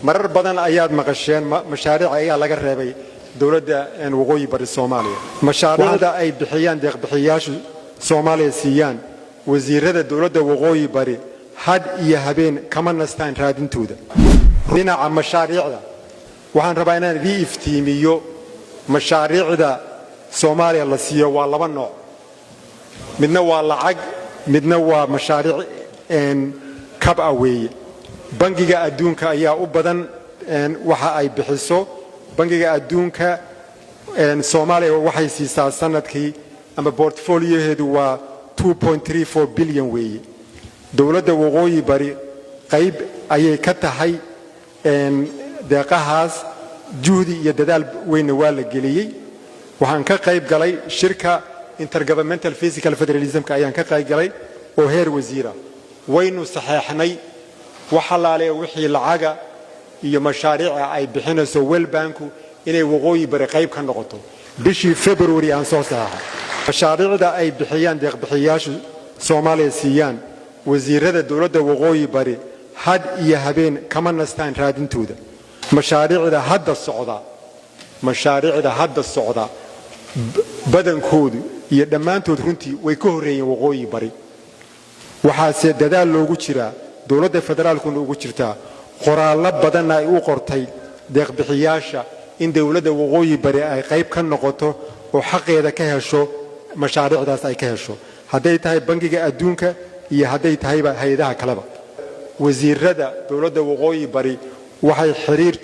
marar badan ayaad maqasheen mashaariic ayaa laga reebay dawladda waqooyi bari Soomaaliya mashaariicda ay bixiyaan deeq bixiyaashu Soomaaliya siiyaan wasiirada dawladda waqooyi bari had iyo habeen kama nastaan raadintooda dhinaca mashaariicda waxaan rabaa inaan idin iftiimiyo mashaariicda Soomaaliya la siiyo waa laba nooc midna waa lacag midna waa mashaariic kab aweeye bangiga adduunka ayaa u badan waxa ay bixiso bangiga adduunka Soomaaliya waxay siisaa sanadkii ama portfolio-heedu waa 2.34 billion weeye dawladda waqooyi bari qayb ayay ka tahay deeqahaas juhdi iyo dadaal weyn waa la geliyay waxaan ka qayb galay shirka intergovernmental physical federalism-ka ayaan ka qayb galay oo heer wasiira waynu saxeexnay waxalaale wixii lacaga iyo mashaariic ay bixinayso World Bank inay waqooyi bari qayb ka noqoto bishii February aan soo saxay mashaariicda ay bixiyaan deeq bixiyaashu Soomaaliya siiyaan wasiirada dawladda waqooyi bari had iyo habeen kama nastaan raadintooda mashaariicda hadda socda badankoodu iyo dhammaantood runtii way ka horeeyeen waqooyi bari waxaase dadaal loogu jiraa dawladda federaalkuna ugu jirtaa qoraallo badan ay u qortay deeq bixiyaasha in dawladda waqooyi bari ay qayb ka noqoto oo xaqeeda ka hesho mashaariicdaas ay ka hesho hadday tahay bangiga adduunka iyo hadday tahayba hay'adaha kaleba wasiirada dawladda waqooyi bari waxay xiriir